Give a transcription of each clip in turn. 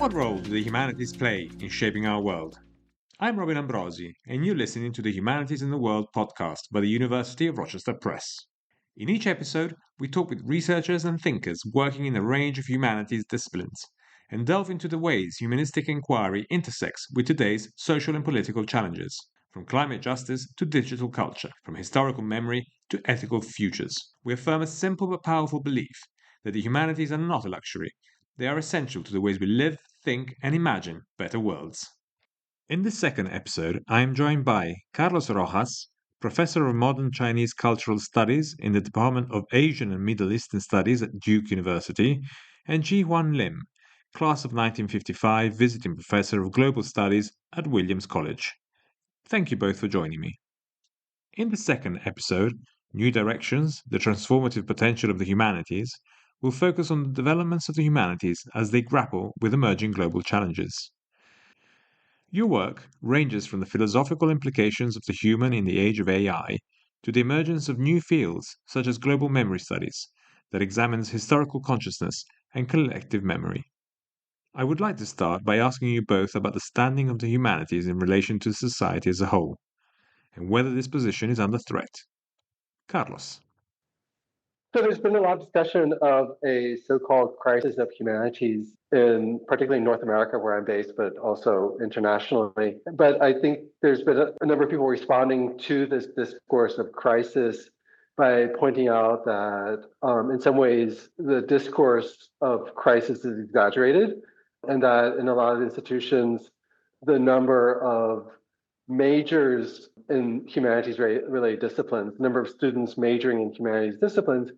What role do the humanities play in shaping our world? I'm Robin Ambrosi, and you're listening to the Humanities in the World podcast by the University of Rochester Press. In each episode, we talk with researchers and thinkers working in a range of humanities disciplines and delve into the ways humanistic inquiry intersects with today's social and political challenges, from climate justice to digital culture, from historical memory to ethical futures. We affirm a simple but powerful belief that the humanities are not a luxury. They are essential to the ways we live, think, and imagine better worlds. In this second episode, I am joined by Carlos Rojas, Professor of Modern Chinese Cultural Studies in the Department of Asian and Middle Eastern Studies at Duke University, and Ji Huan Lim, Class of 1955 Visiting Professor of Global Studies at Williams College. Thank you both for joining me. In the second episode, New Directions, the Transformative Potential of the Humanities, will focus on the developments of the humanities as they grapple with emerging global challenges. Your work ranges from the philosophical implications of the human in the age of AI to the emergence of new fields such as global memory studies that examines historical consciousness and collective memory. I would like to start by asking you both about the standing of the humanities in relation to society as a whole, and whether this position is under threat. Carlos. So there's been a lot of discussion of a so-called crisis of humanities in particularly North America, where I'm based, but also internationally. But I think there's been a number of people responding to this discourse of crisis by pointing out that in some ways the discourse of crisis is exaggerated, and that in a lot of institutions, the number of majors in humanities related disciplines, the number of students majoring in humanities disciplines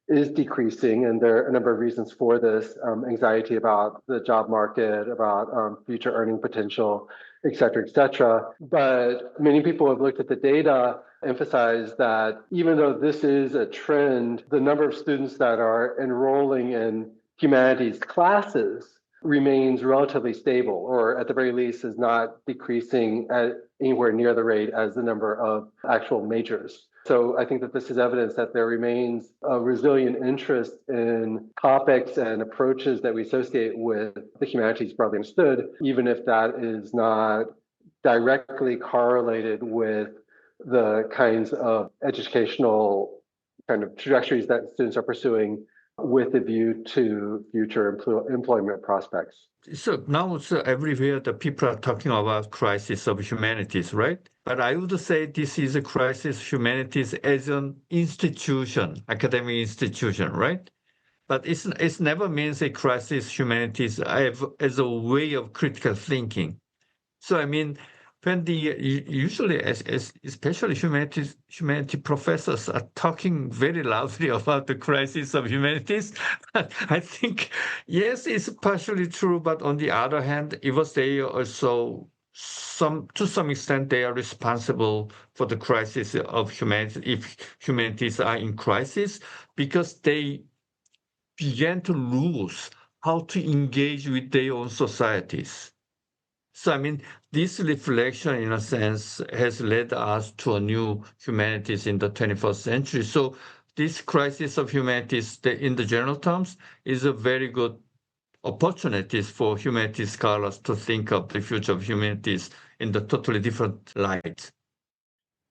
is decreasing, and there are a number of reasons for this: anxiety about the job market, about future earning potential, et cetera, et cetera. But many people have looked at the data, emphasized that even though this is a trend, the number of students that are enrolling in humanities classes remains relatively stable, or at the very least is not decreasing at anywhere near the rate as the number of actual majors. So I think that this is evidence that there remains a resilient interest in topics and approaches that we associate with the humanities broadly understood, even if that is not directly correlated with the kinds of educational kind of trajectories that students are pursuing with a view to future employment prospects. So now everywhere the people are talking about crisis of humanities, right? But I would say this is a crisis of humanities as an institution, academic institution, right? But it's never means a crisis humanities as a way of critical thinking. So I mean, when the usually as especially humanity professors are talking very loudly about the crisis of humanities, I think yes, it's partially true, but on the other hand, it was they also to some extent they are responsible for the crisis of humanity if humanities are in crisis because they began to lose how to engage with their own societies. So, I mean, this reflection, in a sense, has led us to a new humanities in the 21st century. So, this crisis of humanities, in the general terms, is a very good opportunity for humanities scholars to think of the future of humanities in the totally different light.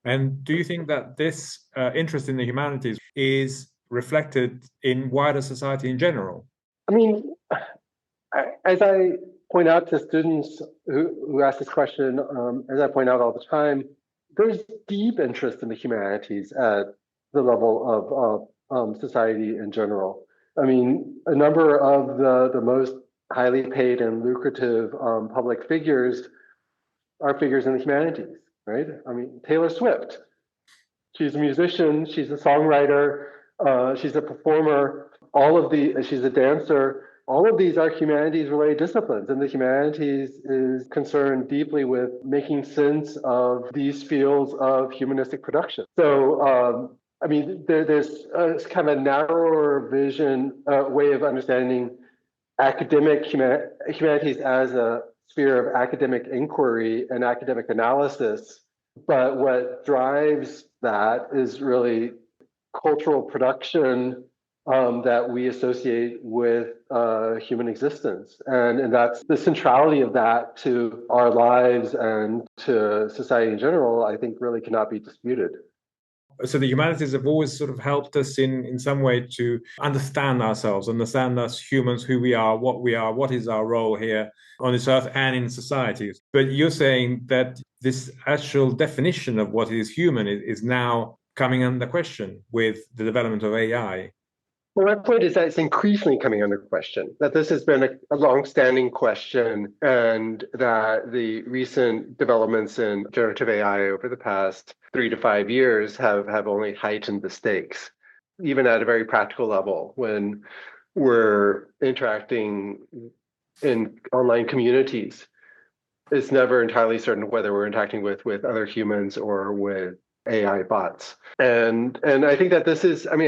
And do you think that this interest in the humanities is reflected in wider society in general? I mean, as I point out to students who ask this question, as I point out all the time, there's deep interest in the humanities at the level of society in general. I mean, a number of the most highly paid and lucrative public figures are figures in the humanities, right? I mean, Taylor Swift, she's a musician, she's a songwriter, she's a performer, she's a dancer. All of these are humanities-related disciplines, and the humanities is concerned deeply with making sense of these fields of humanistic production. So, I mean, there's kind of a narrower vision, way of understanding humanities as a sphere of academic inquiry and academic analysis. But what drives that is really cultural production that we associate with human existence. And that's the centrality of that to our lives and to society in general, I think really cannot be disputed. So the humanities have always sort of helped us in some way to understand ourselves, understand us humans, who we are, what is our role here on this earth and in society. But you're saying that this actual definition of what is human is now coming under question with the development of AI. Well, my point is that it's increasingly coming under question, that this has been a long-standing question, and that the recent developments in generative AI over the past 3 to 5 years have only heightened the stakes, even at a very practical level, when we're interacting in online communities. It's never entirely certain whether we're interacting with other humans or with AI bots. And I think that I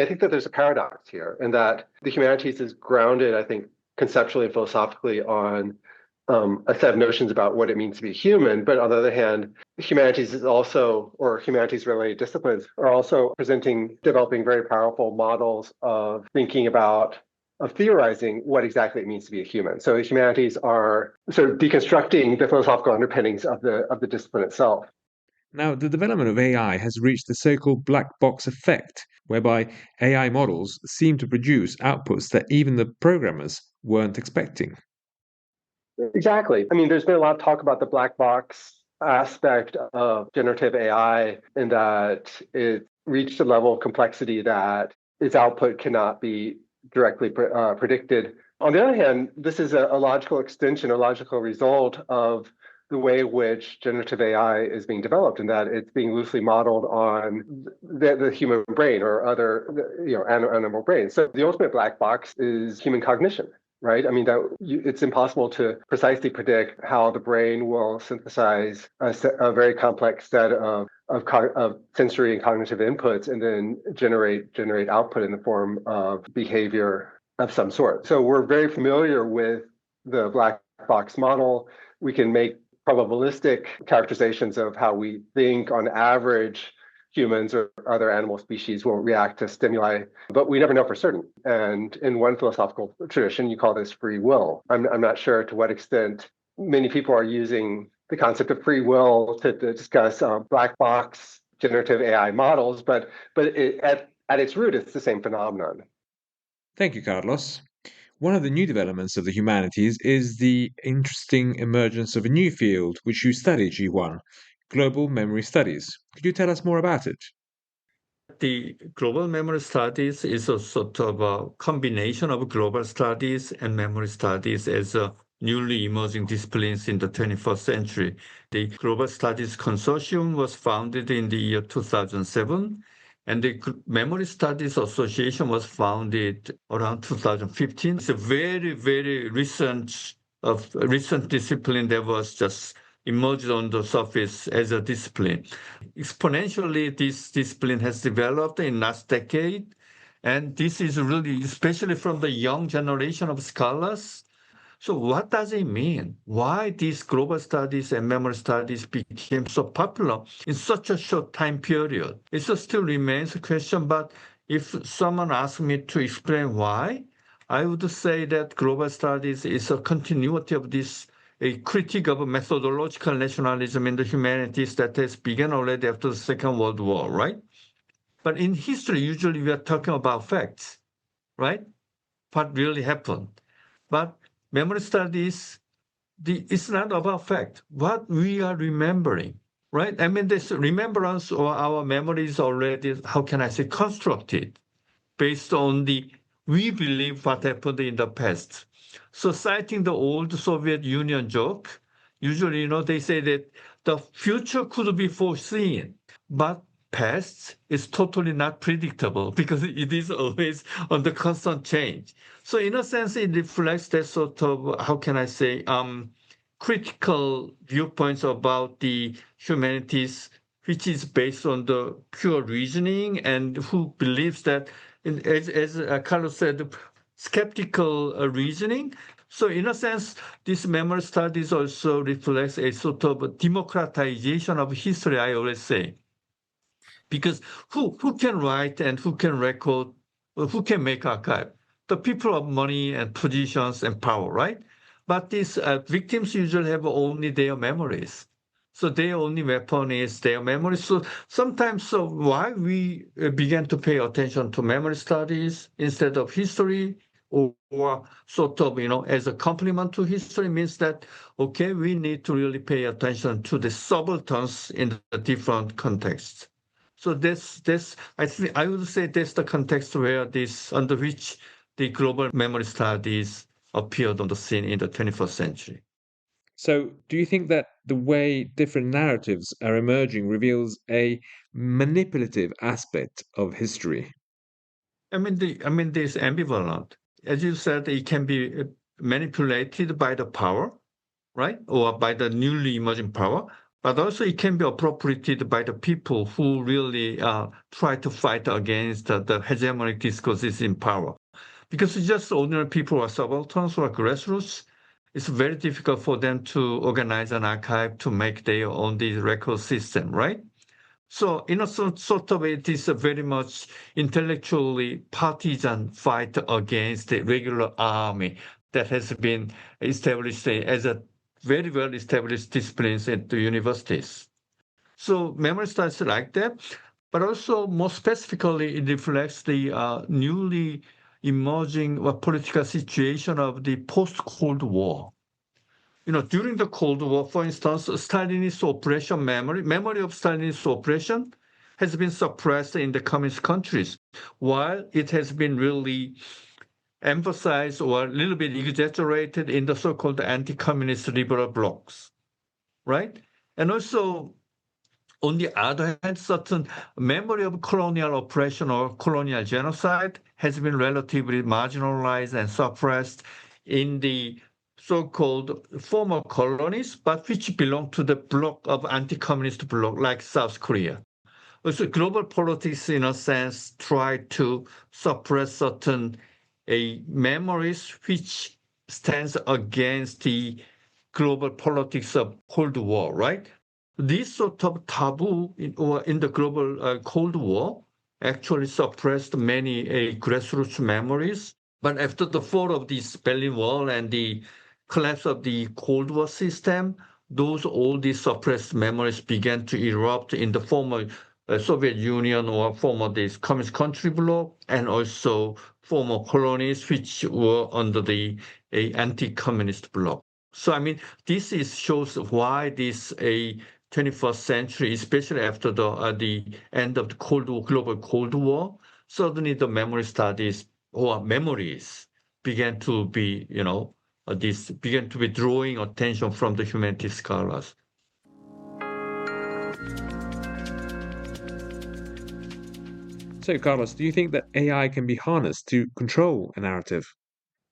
think that there's a paradox here, and that the humanities is grounded, I think, conceptually and philosophically on a set of notions about what it means to be human. But on the other hand, humanities is also, or humanities related disciplines are also developing very powerful models of thinking about, of theorizing what exactly it means to be a human. So the humanities are sort of deconstructing the philosophical underpinnings of the discipline itself. Now, the development of AI has reached the so-called black box effect, whereby AI models seem to produce outputs that even the programmers weren't expecting. Exactly. I mean, there's been a lot of talk about the black box aspect of generative AI, in that it reached a level of complexity that its output cannot be directly predicted. On the other hand, this is a logical extension, a logical result of the way in which generative AI is being developed, and that it's being loosely modeled on the human brain or other, animal brains. So the ultimate black box is human cognition, right? I mean, it's impossible to precisely predict how the brain will synthesize a very complex set of sensory and cognitive inputs, and then generate output in the form of behavior of some sort. So we're very familiar with the black box model. We can make probabilistic characterizations of how we think on average humans or other animal species will react to stimuli, but we never know for certain. And in one philosophical tradition, you call this free will. I'm not sure to what extent many people are using the concept of free will to discuss black box generative AI models, but at its root, it's the same phenomenon. Thank you, Carlos. One of the new developments of the humanities is the interesting emergence of a new field which you study, G1, global memory studies. Could you tell us more about it? The global memory studies is a sort of a combination of global studies and memory studies as a newly emerging disciplines in the 21st century. The Global Studies Consortium was founded in the year 2007, and the Memory Studies Association was founded around 2015. It's a very, very recent discipline that was just emerged on the surface as a discipline. Exponentially, this discipline has developed in last decade, and this is really, especially from the young generation of scholars. So what does it mean? Why these global studies and memory studies became so popular in such a short time period? It still remains a question, but if someone asked me to explain why, I would say that global studies is a continuity of this, a critique of methodological nationalism in the humanities that has begun already after the Second World War, right? But in history, usually we are talking about facts, right? What really happened. But memory studies, it's not about fact. What we are remembering, right? I mean, this remembrance or our memories already, how can I say, constructed based on we believe what happened in the past. So citing the old Soviet Union joke, usually, they say that the future could be foreseen, but past is totally not predictable because it is always on the constant change. So in a sense, it reflects that sort of, how can I say, critical viewpoints about the humanities, which is based on the pure reasoning, and who believes that, as Carlos said, skeptical reasoning. So in a sense, this memory studies also reflects a sort of democratization of history, I always say. Because who can write and who can record who can make archive? The people of money and positions and power, right? But these victims usually have only their memories. So their only weapon is their memory. So sometimes, so why we began to pay attention to memory studies instead of history, or sort of, as a complement to history means that, okay, we need to really pay attention to the subalterns in the different contexts. So this I think I would say that's the context where under which the global memory studies appeared on the scene in the 21st century. So, do you think that the way different narratives are emerging reveals a manipulative aspect of history? This ambivalent. As you said, it can be manipulated by the power, right, or by the newly emerging power, but also it can be appropriated by the people who really try to fight against the hegemonic discourses in power. Because it's just ordinary people or subalterns or grassroots, it's very difficult for them to organize an archive to make their own record system, right? So in a sort of it is a very much intellectually partisan fight against the regular army that has been established as a very well established disciplines at the universities. So memory studies like that, but also more specifically, it reflects the newly emerging political situation of the post-Cold War. During the Cold War, for instance, Stalinist oppression memory of Stalinist oppression has been suppressed in the communist countries, while it has been really emphasized or a little bit exaggerated in the so-called anti-communist liberal blocs, right? And also, on the other hand, certain memory of colonial oppression or colonial genocide has been relatively marginalized and suppressed in the so-called former colonies, but which belong to the bloc of anti-communist bloc like South Korea. Also, global politics, in a sense, try to suppress certain memories which stands against the global politics of Cold War, right? This sort of taboo in the global Cold War actually suppressed many grassroots memories. But after the fall of the Berlin Wall and the collapse of the Cold War system, all these suppressed memories began to erupt in the former Soviet Union or former this communist country bloc, and also former colonies which were under the anti-communist bloc. So this shows why this 21st century, especially after the end of the global Cold War, suddenly the memory studies or memories began to be, this began to be drawing attention from the humanities scholars. So, Carlos, do you think that AI can be harnessed to control a narrative?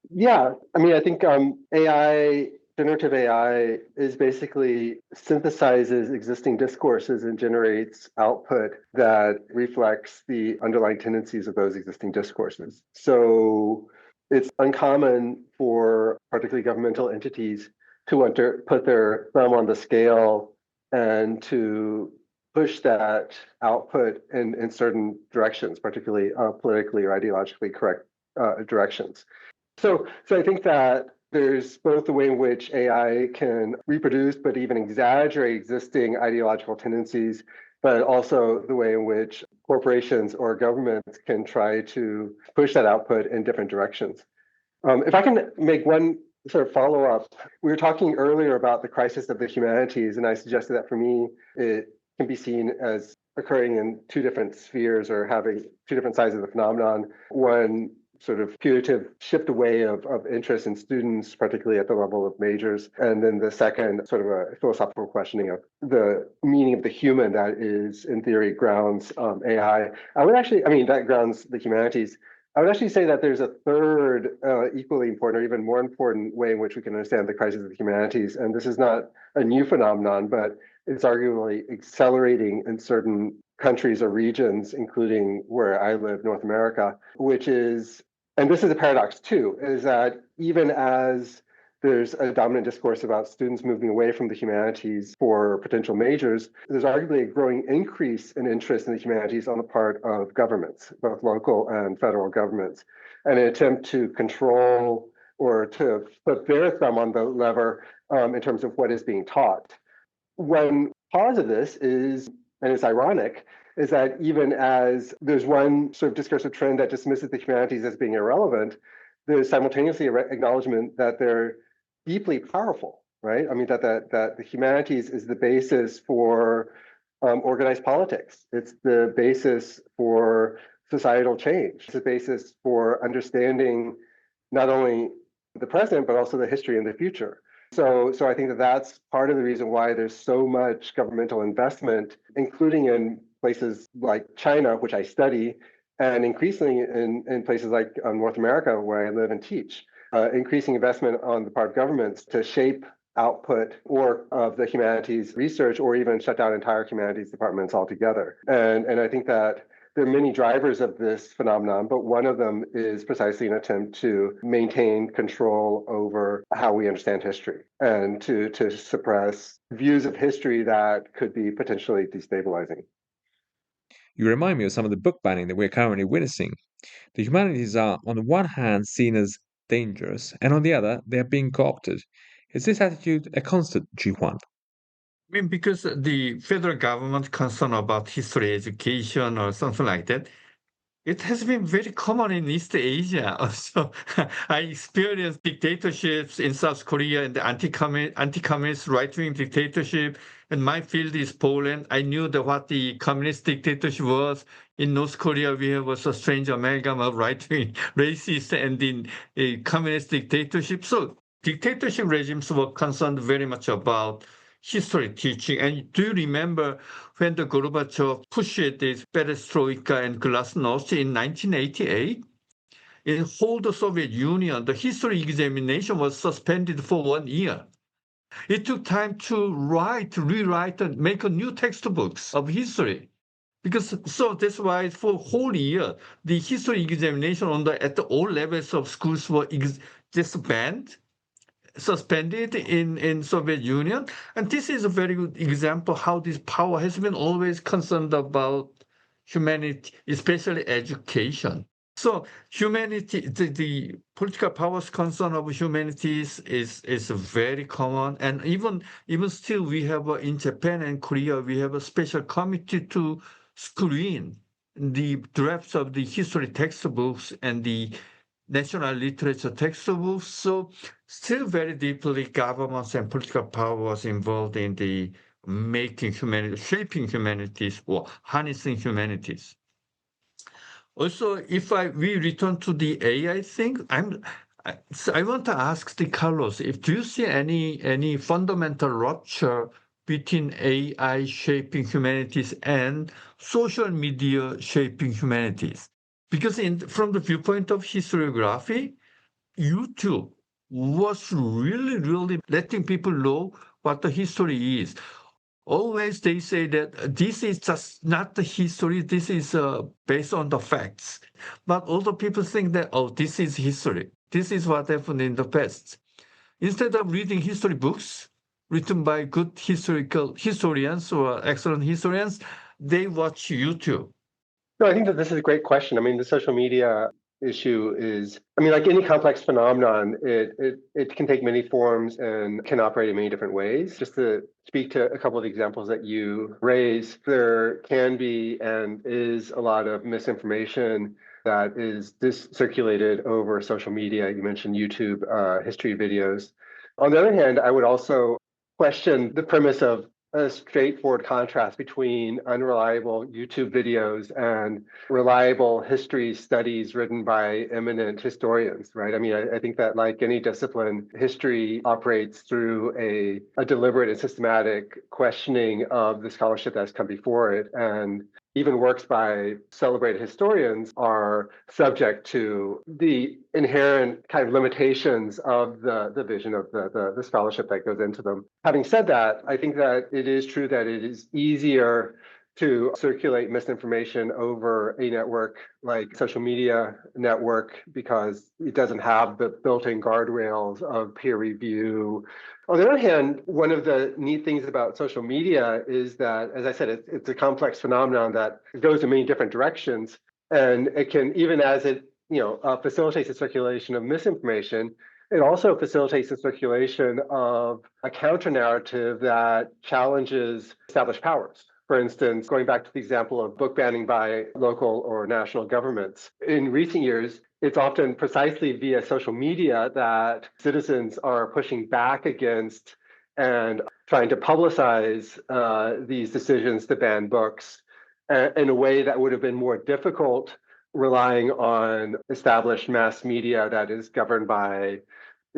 Yeah, I think AI, generative AI, is basically synthesizes existing discourses and generates output that reflects the underlying tendencies of those existing discourses. So it's uncommon for particularly governmental entities to want to put their thumb on the scale and to push that output in certain directions, particularly politically or ideologically correct directions. So I think that there's both the way in which AI can reproduce, but even exaggerate existing ideological tendencies, but also the way in which corporations or governments can try to push that output in different directions. If I can make one sort of follow up, we were talking earlier about the crisis of the humanities, and I suggested that for me, it can be seen as occurring in two different spheres or having two different sides of the phenomenon. One sort of putative shift away of interest in students, particularly at the level of majors. And then the second, sort of a philosophical questioning of the meaning of the human that is, in theory, grounds AI. That grounds the humanities. I would actually say that there's a third, equally important or even more important way in which we can understand the crisis of the humanities. And this is not a new phenomenon, but it's arguably accelerating in certain countries or regions, including where I live, North America, which is, and this is a paradox too, is that even as there's a dominant discourse about students moving away from the humanities for potential majors. There's arguably a growing increase in interest in the humanities on the part of governments, both local and federal governments, and an attempt to control or to put their thumb on the lever in terms of what is being taught. One cause of this is, and it's ironic, is that even as there's one sort of discursive trend that dismisses the humanities as being irrelevant, there's simultaneously an acknowledgement that they're deeply powerful, right? I mean, that the humanities is the basis for organized politics. It's the basis for societal change. It's the basis for understanding not only the present, but also the history and the future. So I think that that's part of the reason why there's so much governmental investment, including in places like China, which I study, and increasingly in places like North America, where I live and teach. Increasing investment on the part of governments to shape output or of the humanities research, or even shut down entire humanities departments altogether. And I think that there are many drivers of this phenomenon, but one of them is precisely an attempt to maintain control over how we understand history and to suppress views of history that could be potentially destabilizing. You remind me of some of the book banning that we're currently witnessing. The humanities are, on the one hand, seen as dangerous, and on the other, they are being co opted. Is this attitude a constant, Ji-Hwan? I mean, because the federal government concerned about history education or something like that, it has been very common in East Asia also. I experienced dictatorships in South Korea and the anti-communist right-wing dictatorship. And my field is Poland. I knew what the communist dictatorship was. In North Korea, we have also a strange amalgam of right-wing racist and the communist dictatorship. So dictatorship regimes were concerned very much about history teaching. And do you remember when the Gorbachev pushed this perestroika and glasnost in 1988? In whole the Soviet Union, the history examination was suspended for 1 year. It took time to rewrite, and make a new textbooks of history. So that's why for whole year, the history examination at all levels of schools were just banned, suspended in Soviet Union. And this is a very good example how this power has been always concerned about humanity, especially education. So humanity, the political powers concern of humanities is very common. And even still, we have in Japan and Korea, we have a special committee to screen the drafts of the history textbooks and the national literature textbooks. So still very deeply governments and political powers involved in the shaping humanities or harnessing humanities. Also, if we return to the AI thing, I want to ask the Carlos, if do you see any fundamental rupture between AI shaping humanities and social media shaping humanities? Because from the viewpoint of historiography, YouTube was really letting people know what the history is. Always they say that this is just not the history, this is based on the facts. But other people think that, oh, this is history. This is what happened in the past. Instead of reading history books written by good historians or excellent historians, they watch YouTube. No, I think that this is a great question. I mean, the social media issue is, I mean, like any complex phenomenon, it can take many forms and can operate in many different ways. Just to speak to a couple of the examples that you raised, there can be and is a lot of misinformation that is circulated over social media. You mentioned YouTube history videos. On the other hand, I would also question the premise of a straightforward contrast between unreliable YouTube videos and reliable history studies written by eminent historians, right? I mean, I think that like any discipline, history operates through a deliberate and systematic questioning of the scholarship that's come before it. And even works by celebrated historians are subject to the inherent kind of limitations of the vision of the scholarship that goes into them. Having said that, I think that it is true that it is easier to circulate misinformation over a network like social media network because it doesn't have the built-in guardrails of peer review. On the other hand, one of the neat things about social media is that, as I said, it's a complex phenomenon that goes in many different directions. And it can, even as it facilitates the circulation of misinformation, it also facilitates the circulation of a counter narrative that challenges established powers. For instance, going back to the example of book banning by local or national governments, in recent years, it's often precisely via social media that citizens are pushing back against and trying to publicize these decisions to ban books in a way that would have been more difficult relying on established mass media that is governed by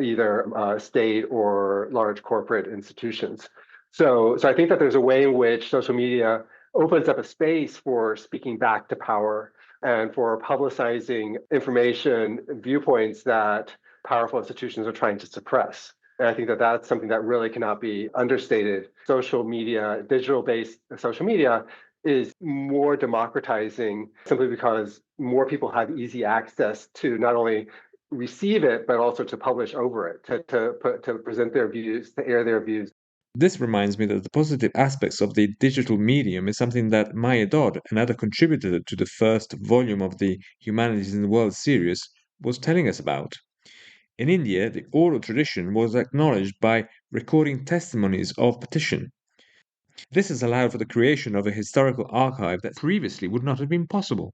either state or large corporate institutions. So I think that there's a way in which social media opens up a space for speaking back to power and for publicizing information, viewpoints that powerful institutions are trying to suppress. And I think that that's something that really cannot be understated. Social media, digital-based social media, is more democratizing simply because more people have easy access to not only receive it, but also to publish over it, to present their views, to air their views. This reminds me that the positive aspects of the digital medium is something that Maya Dodd, another contributor to the first volume of the Humanities in the World series, was telling us about. In India, the oral tradition was acknowledged by recording testimonies of petition. This has allowed for the creation of a historical archive that previously would not have been possible.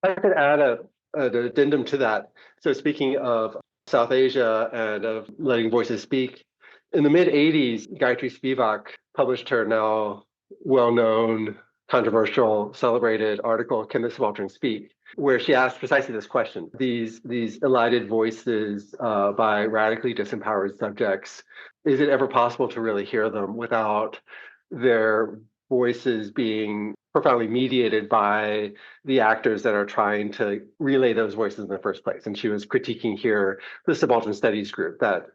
I could add an addendum to that. So speaking of South Asia and of letting voices speak, in the mid-'80s, Gayatri Spivak published her now well-known, controversial, celebrated article, Can the Subaltern Speak?, where she asked precisely this question. These elided voices by radically disempowered subjects, is it ever possible to really hear them without their voices being profoundly mediated by the actors that are trying to relay those voices in the first place? And she was critiquing here the Subaltern Studies group, that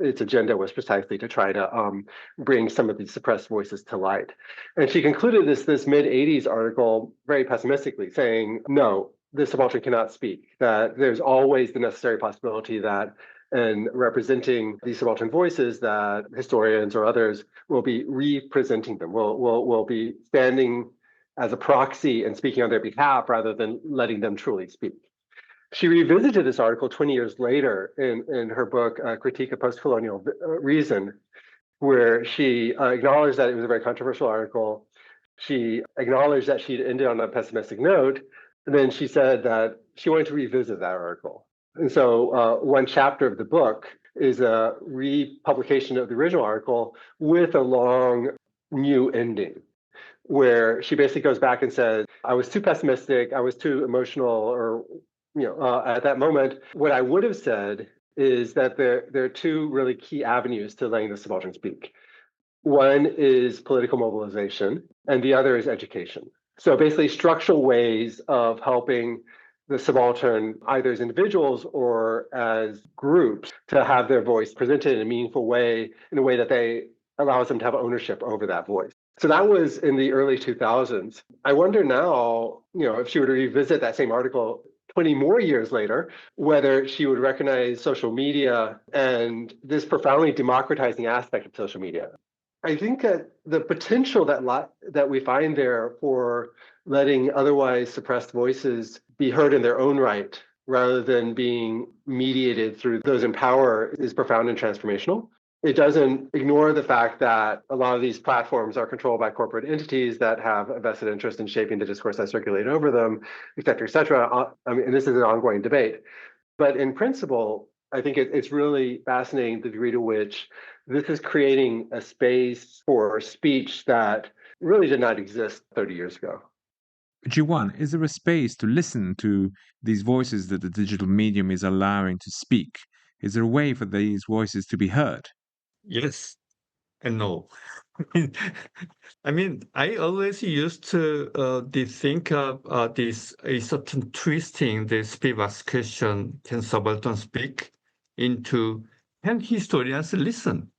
its agenda was precisely to try to bring some of these suppressed voices to light. And she concluded this mid-'80s article very pessimistically, saying, no, the subaltern cannot speak, that there's always the necessary possibility that in representing these subaltern voices, that historians or others will be representing them, will be standing as a proxy and speaking on their behalf rather than letting them truly speak. She revisited this article 20 years later in her book, Critique of Postcolonial Reason, where she acknowledged that it was a very controversial article. She acknowledged that she'd ended on a pessimistic note. And then she said that she wanted to revisit that article. And so one chapter of the book is a republication of the original article with a long new ending, where she basically goes back and says, I was too pessimistic, I was too emotional, or at that moment. What I would have said is that there are two really key avenues to letting the subaltern speak. One is political mobilization, and the other is education. So basically structural ways of helping the subaltern, either as individuals or as groups, to have their voice presented in a meaningful way, in a way that allows them to have ownership over that voice. So that was in the early 2000s. I wonder now, if she were to revisit that same article 20 more years later, whether she would recognize social media and this profoundly democratizing aspect of social media. I think that the potential that we find there for letting otherwise suppressed voices be heard in their own right, rather than being mediated through those in power, is profound and transformational. It doesn't ignore the fact that a lot of these platforms are controlled by corporate entities that have a vested interest in shaping the discourse that circulate over them, et cetera, et cetera. And this is an ongoing debate. But in principle, I think it's really fascinating the degree to which this is creating a space for speech that really did not exist 30 years ago. Jiwan, is there a space to listen to these voices that the digital medium is allowing to speak? Is there a way for these voices to be heard? Yes and no. I always used to think of this a certain twisting the Spivak's question, can subaltern speak, into can historians listen?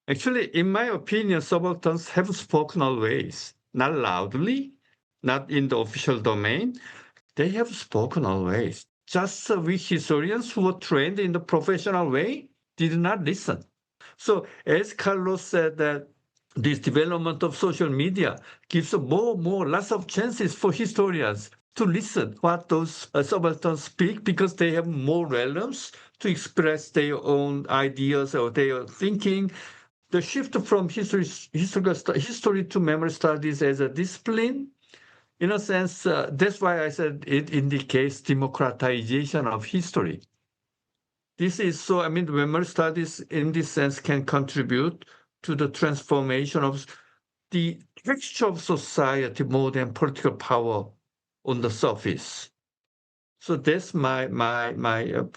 Actually, in my opinion, subalterns have spoken always, not loudly, not in the official domain, they have spoken always. Just we historians who were trained in the professional way did not listen. So as Carlos said that this development of social media gives lots of chances for historians to listen what those subalterns speak because they have more relevance to express their own ideas or their thinking. The shift from history to memory studies as a discipline, in a sense, that's why I said it indicates democratization of history. This is so, I mean, the memory studies in this sense can contribute to the transformation of the texture of society more than political power on the surface. So that's my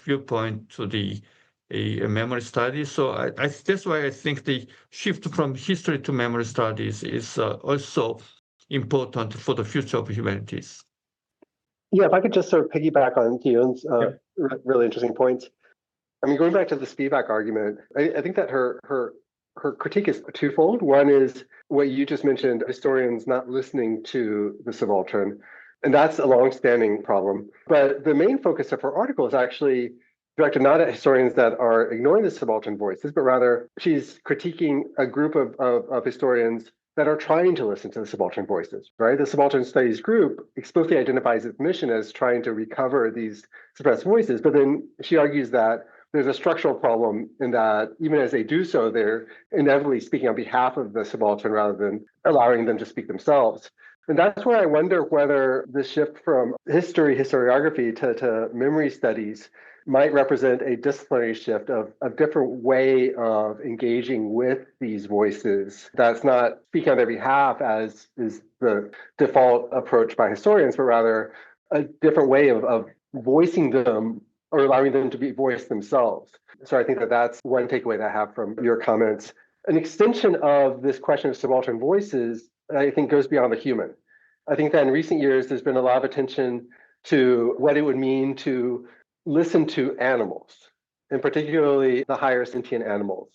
viewpoint to the memory study. So that's why I think the shift from history to memory studies is also important for the future of humanities. Yeah, if I could just sort of piggyback on Guillaume's really interesting points. I mean, going back to the Spivak argument, I think that her critique is twofold. One is what you just mentioned, historians not listening to the subaltern, and that's a long-standing problem. But the main focus of her article is actually directed not at historians that are ignoring the subaltern voices, but rather she's critiquing a group of historians that are trying to listen to the subaltern voices, right? The subaltern studies group explicitly identifies its mission as trying to recover these suppressed voices, but then she argues that there's a structural problem in that even as they do so, they're inevitably speaking on behalf of the subaltern rather than allowing them to speak themselves. And that's where I wonder whether the shift from historiography to memory studies might represent a disciplinary shift of a different way of engaging with these voices that's not speaking on their behalf as is the default approach by historians, but rather a different way of voicing them or allowing them to be voiced themselves. So I think that that's one takeaway that I have from your comments. An extension of this question of subaltern voices, I think, goes beyond the human. I think that in recent years, there's been a lot of attention to what it would mean to listen to animals, and particularly the higher sentient animals,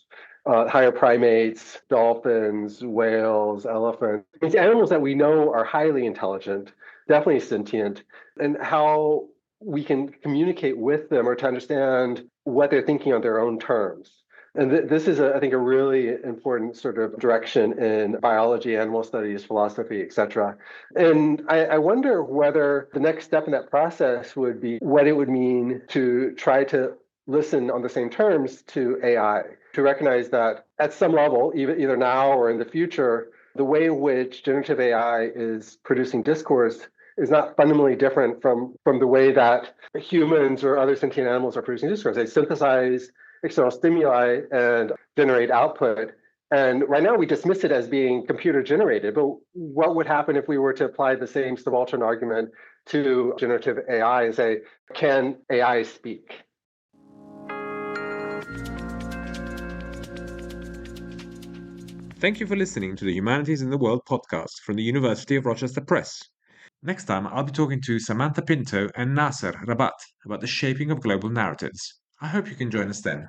higher primates, dolphins, whales, elephants, these animals that we know are highly intelligent, definitely sentient, and how we can communicate with them or to understand what they're thinking on their own terms. And this is, I think, a really important sort of direction in biology, animal studies, philosophy, et cetera. And I wonder whether the next step in that process would be what it would mean to try to listen on the same terms to AI, to recognize that at some level, either now or in the future, the way in which generative AI is producing discourse is not fundamentally different from the way that humans or other sentient animals are producing discourse. They synthesize external stimuli and generate output. And right now we dismiss it as being computer generated, but what would happen if we were to apply the same subaltern argument to generative AI and say, can AI speak? Thank you for listening to the Humanities in the World podcast from the University of Rochester Press. Next time, I'll be talking to Samantha Pinto and Nasser Rabat about the shaping of global narratives. I hope you can join us then.